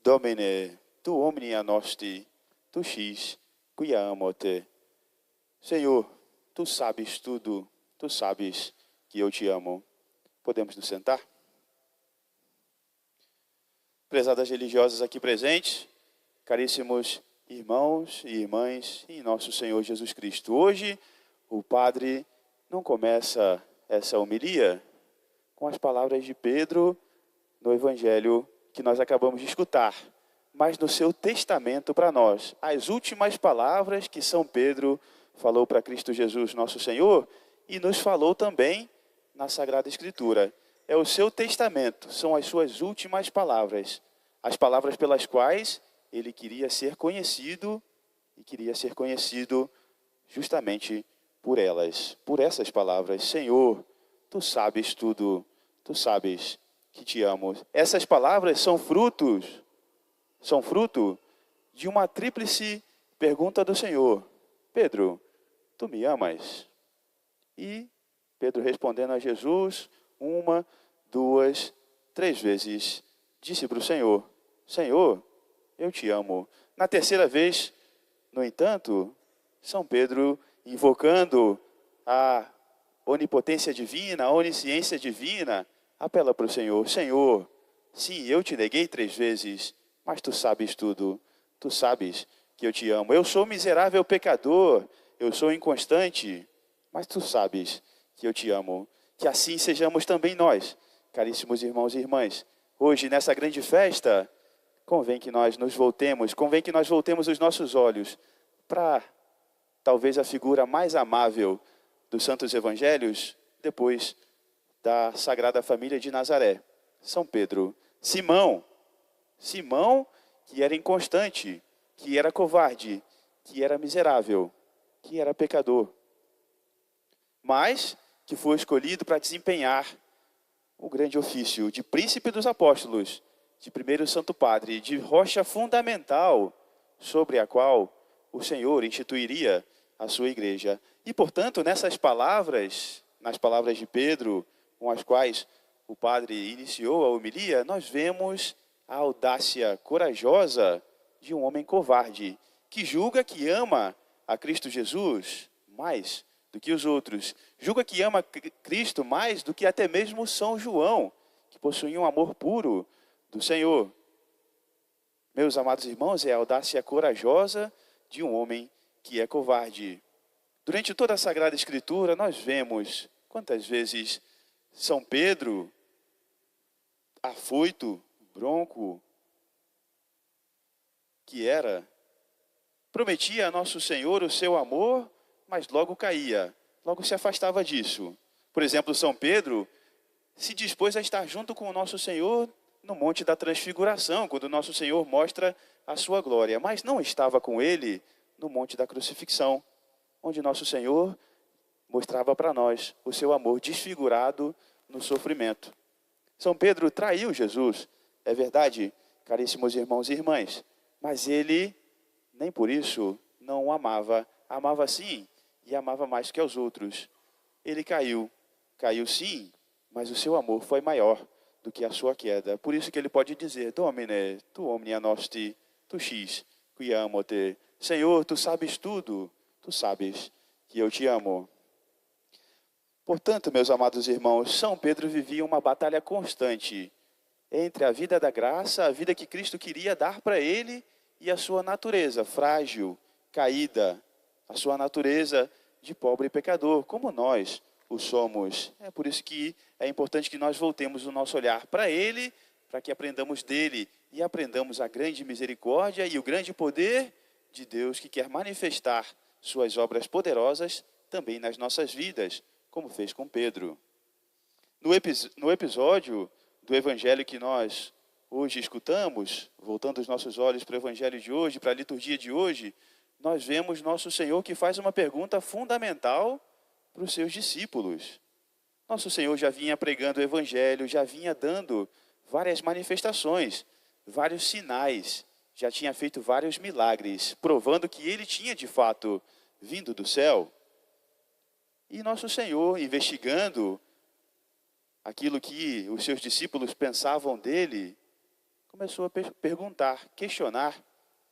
Domine, tu omnia nostri, tu xis, quia amo te. Senhor, tu sabes tudo, tu sabes que eu te amo. Podemos nos sentar? Prezadas religiosas aqui presentes, caríssimos irmãos e irmãs em nosso Senhor Jesus Cristo. Hoje, o Padre não começa essa homilia com as palavras de Pedro no Evangelho que nós acabamos de escutar, mas no seu testamento para nós, as últimas palavras que São Pedro falou para Cristo Jesus, nosso Senhor, e nos falou também na Sagrada Escritura. É o seu testamento, são as suas últimas palavras, as palavras pelas quais ele queria ser conhecido e queria ser conhecido justamente por elas, por essas palavras. Senhor, tu sabes tudo, tu sabes que te amo. Essas palavras são fruto de uma tríplice pergunta do Senhor. Pedro, tu me amas? E Pedro respondendo a Jesus, 1, 2, 3 vezes, disse para o Senhor, Senhor, eu te amo. Na terceira vez, no entanto, São Pedro, invocando a onipotência divina, a onisciência divina, apela para o Senhor, Senhor, sim, eu te neguei 3 vezes, mas tu sabes tudo, tu sabes que eu te amo. Eu sou miserável pecador, eu sou inconstante, mas tu sabes que eu te amo. Que assim sejamos também nós, caríssimos irmãos e irmãs. Hoje, nessa grande festa, convém que nós nos voltemos, convém que nós voltemos os nossos olhos para talvez a figura mais amável dos santos evangelhos, depois da Sagrada Família de Nazaré, São Pedro. Simão, que era inconstante, que era covarde, que era miserável, que era pecador, mas que foi escolhido para desempenhar o grande ofício de príncipe dos apóstolos, de primeiro Santo Padre, de rocha fundamental sobre a qual o Senhor instituiria a sua igreja. E, portanto, nessas palavras, nas palavras de Pedro, com as quais o Padre iniciou a homilia, nós vemos a audácia corajosa de um homem covarde, que julga que ama a Cristo Jesus mais do que os outros, julga que ama Cristo mais do que até mesmo São João, que possuía um amor puro do Senhor. Meus amados irmãos, é a audácia corajosa de um homem que é covarde. Durante toda a Sagrada Escritura, nós vemos quantas vezes São Pedro, afoito, bronco, que era, prometia a nosso Senhor o seu amor, mas logo caía, logo se afastava disso. Por exemplo, São Pedro se dispôs a estar junto com o nosso Senhor no Monte da Transfiguração, quando o nosso Senhor mostra a sua glória, mas não estava com ele no Monte da Crucifixão, onde nosso Senhor mostrava para nós o seu amor desfigurado no sofrimento. São Pedro traiu Jesus, é verdade, caríssimos irmãos e irmãs, mas ele nem por isso não o amava. Amava sim, e amava mais que aos outros. Ele caiu sim, mas o seu amor foi maior do que a sua queda. Por isso que ele pode dizer, Domine, tu omnia nostri, tu xis, quia amo te. Senhor, tu sabes tudo, tu sabes que eu te amo. Portanto, meus amados irmãos, São Pedro vivia uma batalha constante entre a vida da graça, a vida que Cristo queria dar para ele, e a sua natureza frágil, caída, a sua natureza de pobre pecador, como nós o somos. É por isso que é importante que nós voltemos o nosso olhar para ele, para que aprendamos dele e aprendamos a grande misericórdia e o grande poder de Deus que quer manifestar suas obras poderosas também nas nossas vidas, como fez com Pedro. No episódio do Evangelho que nós hoje escutamos, voltando os nossos olhos para o Evangelho de hoje, para a liturgia de hoje, nós vemos nosso Senhor que faz uma pergunta fundamental para os seus discípulos. Nosso Senhor já vinha pregando o Evangelho, já vinha dando várias manifestações, vários sinais, já tinha feito vários milagres, provando que ele tinha de fato vindo do céu. E nosso Senhor, investigando aquilo que os seus discípulos pensavam dele, começou a perguntar, questionar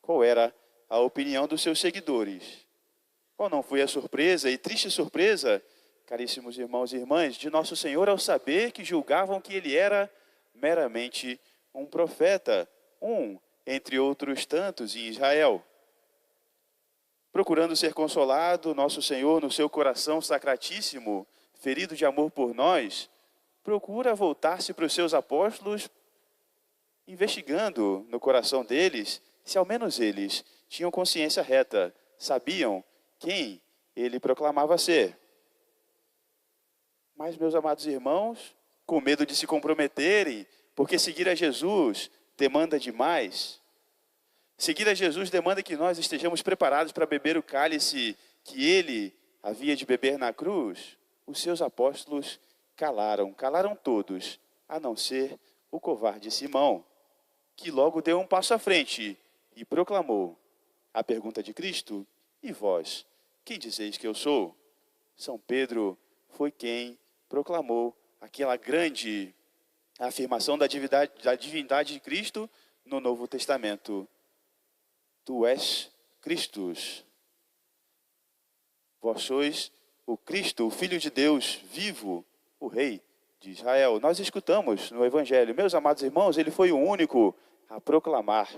qual era a opinião dos seus seguidores. Qual não foi a surpresa e triste surpresa, caríssimos irmãos e irmãs, de nosso Senhor ao saber que julgavam que ele era meramente um profeta, um entre outros tantos em Israel. Procurando ser consolado, nosso Senhor, no seu coração sacratíssimo, ferido de amor por nós, procura voltar-se para os seus apóstolos, investigando no coração deles se ao menos eles tinham consciência reta, sabiam quem ele proclamava ser. Mas, meus amados irmãos, com medo de se comprometerem, porque seguir a Jesus demanda demais. Seguir a Jesus demanda que nós estejamos preparados para beber o cálice que ele havia de beber na cruz. Os seus apóstolos calaram todos, a não ser o covarde Simão, que logo deu um passo à frente e proclamou a pergunta de Cristo: e vós, quem dizeis que eu sou? São Pedro foi quem proclamou aquela grande afirmação da divindade de Cristo no Novo Testamento. Tu és Christus. Vós sois o Cristo, o Filho de Deus vivo, o Rei de Israel. Nós escutamos no Evangelho. Meus amados irmãos, ele foi o único a proclamar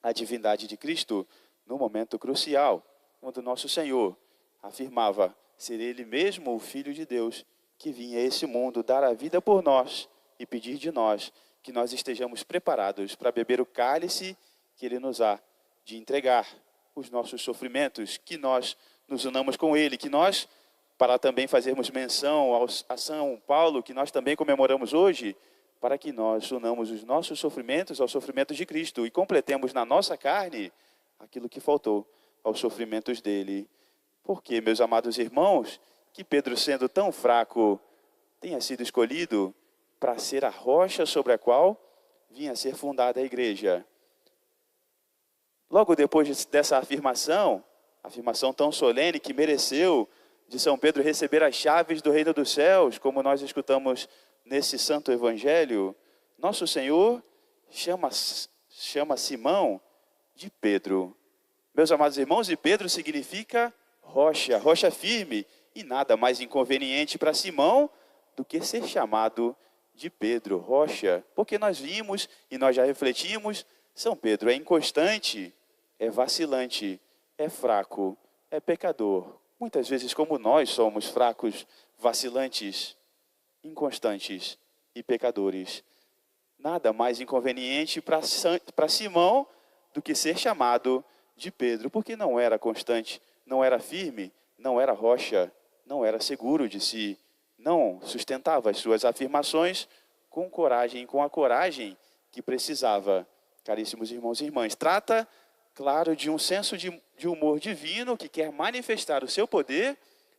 a divindade de Cristo no momento crucial, quando nosso Senhor afirmava ser ele mesmo o Filho de Deus que vinha a esse mundo dar a vida por nós e pedir de nós que nós estejamos preparados para beber o cálice que ele nos há de entregar, os nossos sofrimentos, que nós nos unamos com ele, que nós, para também fazermos menção a São Paulo, que nós também comemoramos hoje, para que nós unamos os nossos sofrimentos aos sofrimentos de Cristo e completemos na nossa carne aquilo que faltou aos sofrimentos dele. Porque, meus amados irmãos, que Pedro, sendo tão fraco, tenha sido escolhido para ser a rocha sobre a qual vinha a ser fundada a igreja. Logo depois dessa afirmação tão solene que mereceu de São Pedro receber as chaves do reino dos céus, como nós escutamos nesse santo evangelho, nosso Senhor chama Simão de Pedro. Meus amados irmãos, e Pedro significa rocha firme, e nada mais inconveniente para Simão do que ser chamado de Pedro, rocha, porque nós vimos e nós já refletimos, São Pedro é inconstante, é vacilante, é fraco, é pecador. Muitas vezes como nós somos fracos, vacilantes, inconstantes e pecadores. Nada mais inconveniente para Simão do que ser chamado de Pedro, porque não era constante, não era firme, não era rocha, não era seguro de si, não sustentava as suas afirmações com coragem, com a coragem que precisava. Caríssimos irmãos e irmãs, trata, claro, de um senso de humor divino que quer manifestar o seu poder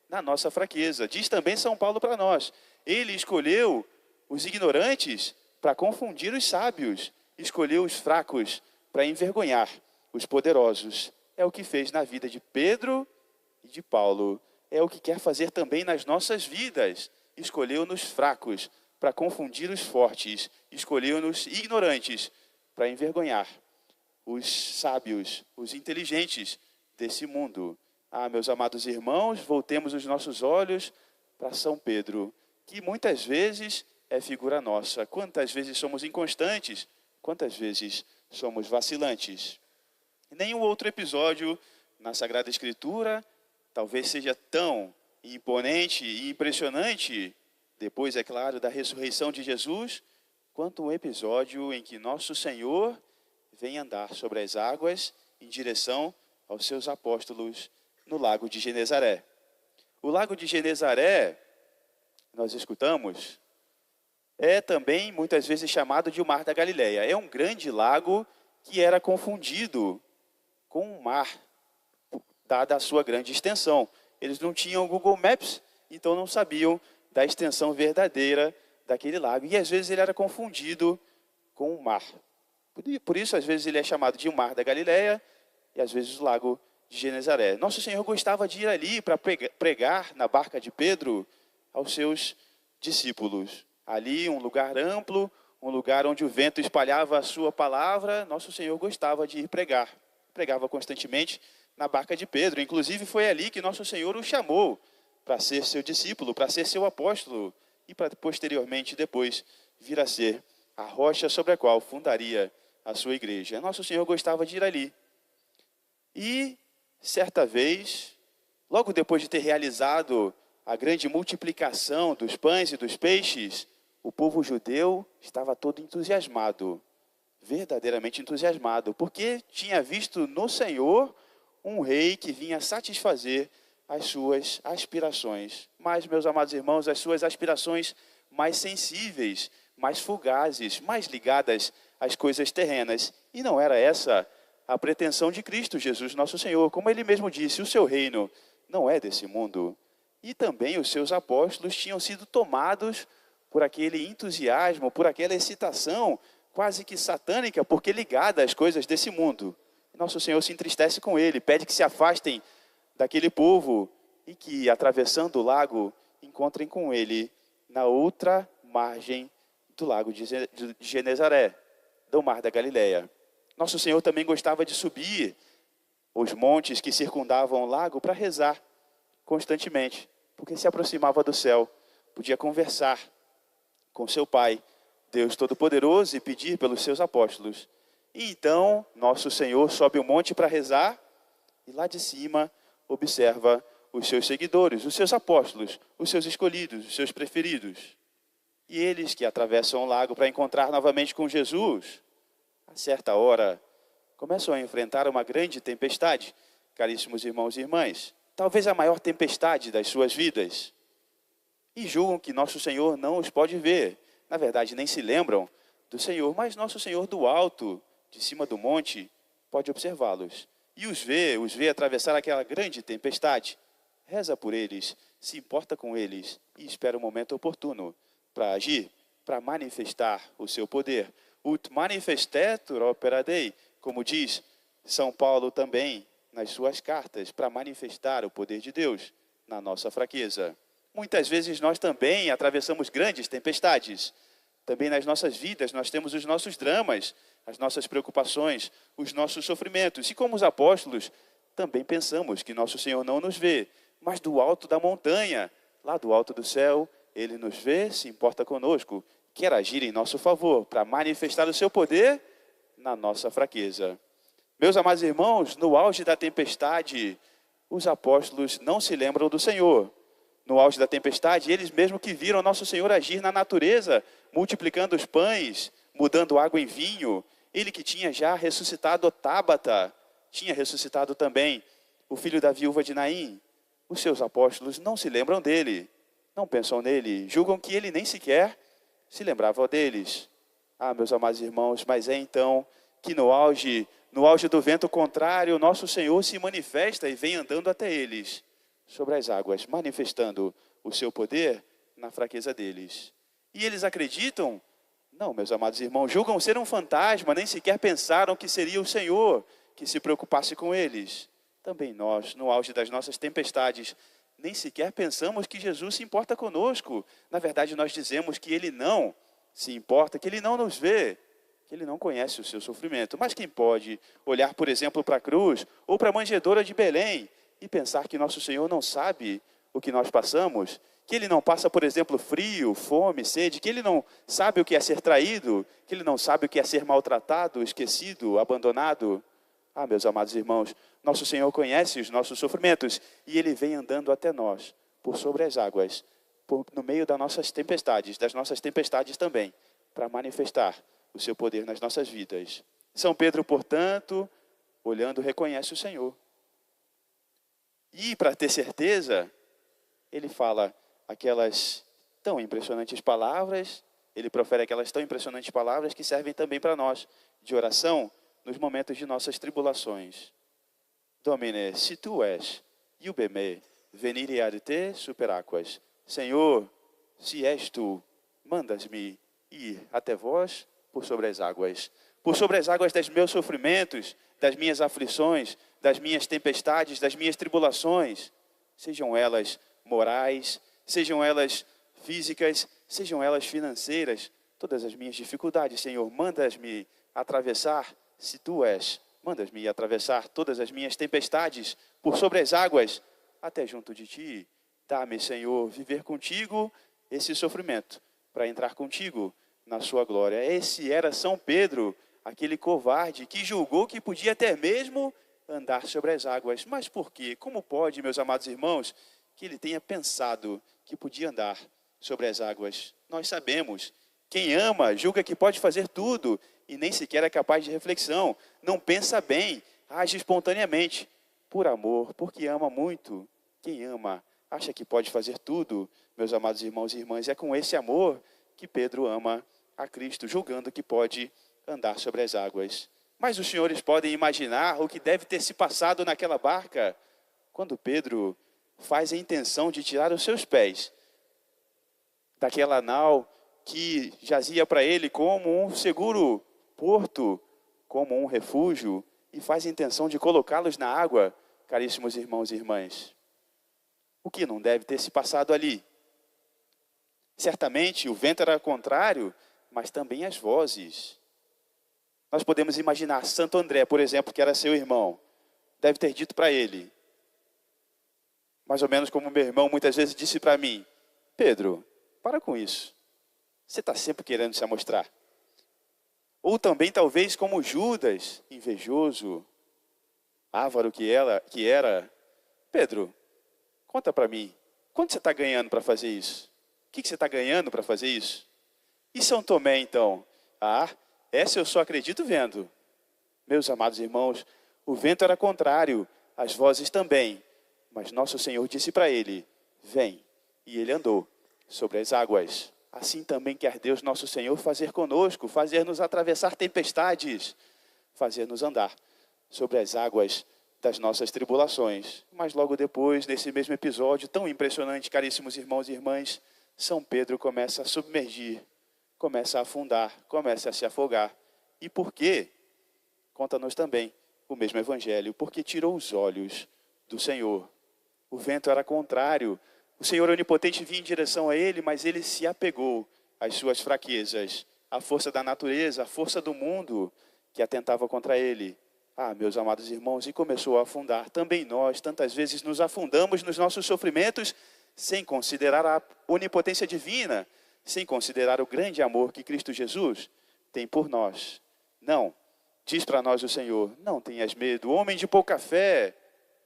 na nossa fraqueza. Diz também São Paulo para nós, ele escolheu os ignorantes para confundir os sábios, escolheu os fracos para envergonhar os poderosos. É o que fez na vida de Pedro e de Paulo. É o que quer fazer também nas nossas vidas. Escolheu-nos fracos para confundir os fortes. Escolheu-nos ignorantes para envergonhar os sábios, os inteligentes desse mundo. Ah, meus amados irmãos, voltemos os nossos olhos para São Pedro, que muitas vezes é figura nossa. Quantas vezes somos inconstantes, quantas vezes somos vacilantes. Nenhum outro episódio na Sagrada Escritura talvez seja tão imponente e impressionante, depois, é claro, da ressurreição de Jesus, quanto um episódio em que nosso Senhor vem andar sobre as águas em direção aos seus apóstolos no lago de Genezaré. O lago de Genezaré, nós escutamos, é também muitas vezes chamado de o Mar da Galileia. É um grande lago que era confundido com o mar, dada a sua grande extensão. Eles não tinham Google Maps, então não sabiam da extensão verdadeira daquele lago. E às vezes ele era confundido com o mar. Por isso, às vezes, ele é chamado de o Mar da Galileia e às vezes o lago de Genezaré. Nosso Senhor gostava de ir ali para pregar na barca de Pedro aos seus discípulos. Ali, um lugar amplo, um lugar onde o vento espalhava a sua palavra, nosso Senhor gostava de ir pregar. Pregava constantemente na barca de Pedro. Inclusive foi ali que nosso Senhor o chamou para ser seu discípulo, para ser seu apóstolo e para posteriormente, depois, vir a ser a rocha sobre a qual fundaria a sua igreja. Nosso Senhor gostava de ir ali. E, certa vez, logo depois de ter realizado a grande multiplicação dos pães e dos peixes, o povo judeu estava todo entusiasmado, verdadeiramente entusiasmado, porque tinha visto no Senhor um rei que vinha satisfazer as suas aspirações. Mas, meus amados irmãos, as suas aspirações mais sensíveis, mais fugazes, mais ligadas às coisas terrenas. E não era essa a pretensão de Cristo Jesus, nosso Senhor. Como ele mesmo disse, o seu reino não é desse mundo. E também os seus apóstolos tinham sido tomados por aquele entusiasmo, por aquela excitação quase que satânica, porque ligada às coisas desse mundo. Nosso Senhor se entristece com ele, pede que se afastem daquele povo e que, atravessando o lago, encontrem com ele na outra margem do lago de Genezaré, do mar da Galileia. Nosso Senhor também gostava de subir os montes que circundavam o lago para rezar constantemente, porque se aproximava do céu, podia conversar com seu Pai, Deus Todo-Poderoso, e pedir pelos seus apóstolos. E então, nosso Senhor sobe o monte para rezar, e lá de cima observa os seus seguidores, os seus apóstolos, os seus escolhidos, os seus preferidos. E eles que atravessam o lago para encontrar novamente com Jesus, a certa hora, começam a enfrentar uma grande tempestade, caríssimos irmãos e irmãs, talvez a maior tempestade das suas vidas. E julgam que nosso Senhor não os pode ver. Na verdade, nem se lembram do Senhor, mas nosso Senhor do alto, de cima do monte, pode observá-los. E os vê atravessar aquela grande tempestade. Reza por eles, se importa com eles e espera o momento oportuno para agir, para manifestar o seu poder. Ut manifestetur opera Dei, como diz São Paulo também nas suas cartas, para manifestar o poder de Deus na nossa fraqueza. Muitas vezes nós também atravessamos grandes tempestades. Também nas nossas vidas nós temos os nossos dramas, as nossas preocupações, os nossos sofrimentos. E como os apóstolos, também pensamos que nosso Senhor não nos vê, mas do alto da montanha, lá do alto do céu, Ele nos vê, se importa conosco, quer agir em nosso favor, para manifestar o seu poder na nossa fraqueza. Meus amados irmãos, no auge da tempestade, os apóstolos não se lembram do Senhor. No auge da tempestade, eles mesmo que viram nosso Senhor agir na natureza, multiplicando os pães, mudando água em vinho, ele que tinha já ressuscitado Tábata, tinha ressuscitado também o filho da viúva de Naim. Os seus apóstolos não se lembram dele, não pensam nele, julgam que ele nem sequer se lembrava deles. Ah, meus amados irmãos, mas é então que no auge do vento contrário, nosso Senhor se manifesta e vem andando até eles, sobre as águas, manifestando o seu poder na fraqueza deles. E eles acreditam? Não, meus amados irmãos, julgam ser um fantasma, nem sequer pensaram que seria o Senhor que se preocupasse com eles. Também nós, no auge das nossas tempestades, nem sequer pensamos que Jesus se importa conosco. Na verdade, nós dizemos que Ele não se importa, que Ele não nos vê, que Ele não conhece o seu sofrimento. Mas quem pode olhar, por exemplo, para a cruz ou para a manjedoura de Belém e pensar que nosso Senhor não sabe o que nós passamos? Que Ele não passa, por exemplo, frio, fome, sede, que Ele não sabe o que é ser traído, que Ele não sabe o que é ser maltratado, esquecido, abandonado? Ah, meus amados irmãos, nosso Senhor conhece os nossos sofrimentos e Ele vem andando até nós, por sobre as águas, no meio das nossas tempestades também, para manifestar o seu poder nas nossas vidas. São Pedro, portanto, olhando, reconhece o Senhor. E para ter certeza, ele fala aquelas tão impressionantes palavras, ele profere aquelas tão impressionantes palavras que servem também para nós, de oração, nos momentos de nossas tribulações. Domine, se tu és, iube me, venire ad te superaquas. Senhor, se és tu, mandas-me ir até vós por sobre as águas dos meus sofrimentos, das minhas aflições, das minhas tempestades, das minhas tribulações, sejam elas morais, sejam elas físicas, sejam elas financeiras, todas as minhas dificuldades, Senhor. Mandas-me atravessar, se Tu és. Mandas-me atravessar todas as minhas tempestades por sobre as águas, até junto de Ti. Dá-me, Senhor, viver contigo esse sofrimento, para entrar contigo na sua glória. Esse era São Pedro, aquele covarde que julgou que podia até mesmo andar sobre as águas. Mas por quê? Como pode, meus amados irmãos, que ele tenha pensado que podia andar sobre as águas? Nós sabemos, quem ama julga que pode fazer tudo e nem sequer é capaz de reflexão. Não pensa bem, age espontaneamente, por amor, porque ama muito. Quem ama acha que pode fazer tudo, meus amados irmãos e irmãs. É com esse amor que Pedro ama a Cristo, julgando que pode andar sobre as águas. Mas os senhores podem imaginar o que deve ter se passado naquela barca, quando Pedro faz a intenção de tirar os seus pés daquela nau que jazia para ele como um seguro porto, como um refúgio, e faz a intenção de colocá-los na água, caríssimos irmãos e irmãs. O que não deve ter se passado ali? Certamente o vento era contrário, mas também as vozes. Nós podemos imaginar Santo André, por exemplo, que era seu irmão, deve ter dito para ele, mais ou menos como meu irmão muitas vezes disse para mim: Pedro, para com isso. Você está sempre querendo se amostrar. Ou também talvez como Judas, invejoso, avaro que era. Pedro, conta para mim, quanto você está ganhando para fazer isso? O que você está ganhando para fazer isso? E São Tomé então? Essa eu só acredito vendo. Meus amados irmãos, o vento era contrário, as vozes também. Mas nosso Senhor disse para ele: vem. E ele andou sobre as águas. Assim também quer Deus nosso Senhor fazer conosco, fazer-nos atravessar tempestades, fazer-nos andar sobre as águas das nossas tribulações. Mas logo depois, nesse mesmo episódio tão impressionante, caríssimos irmãos e irmãs, São Pedro começa a submergir, começa a afundar, começa a se afogar. E por quê? Conta-nos também o mesmo evangelho, porque tirou os olhos do Senhor. O vento era contrário, o Senhor onipotente vinha em direção a ele, mas ele se apegou às suas fraquezas, à força da natureza, à força do mundo que atentava contra ele. Meus amados irmãos, e começou a afundar. Também nós, tantas vezes, nos afundamos nos nossos sofrimentos, sem considerar a onipotência divina, sem considerar o grande amor que Cristo Jesus tem por nós. Não, diz para nós o Senhor: não tenhas medo, homem de pouca fé,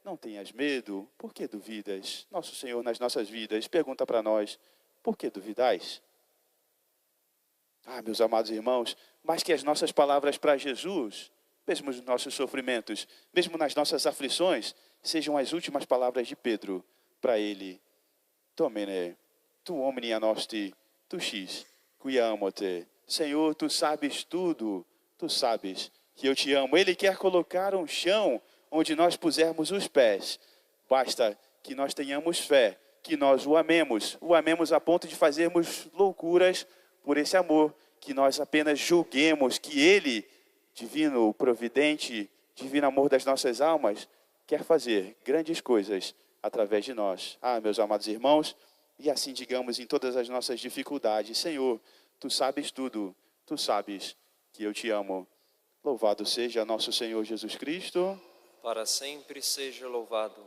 não tenhas medo. Por que duvidas? Nosso Senhor nas nossas vidas pergunta para nós: por que duvidais? Meus amados irmãos, mais que as nossas palavras para Jesus, mesmo nos nossos sofrimentos, mesmo nas nossas aflições, sejam as últimas palavras de Pedro para ele: Domine, tu omnia nosti, tu xis, qui amo te. Senhor, tu sabes tudo, tu sabes que eu te amo. Ele quer colocar um chão onde nós pusermos os pés. Basta que nós tenhamos fé, que nós o amemos a ponto de fazermos loucuras por esse amor, que nós apenas julguemos que Ele, divino providente, divino amor das nossas almas, quer fazer grandes coisas através de nós. Meus amados irmãos, e assim digamos em todas as nossas dificuldades: Senhor, tu sabes tudo, tu sabes que eu te amo. Louvado seja nosso Senhor Jesus Cristo. Para sempre seja louvado.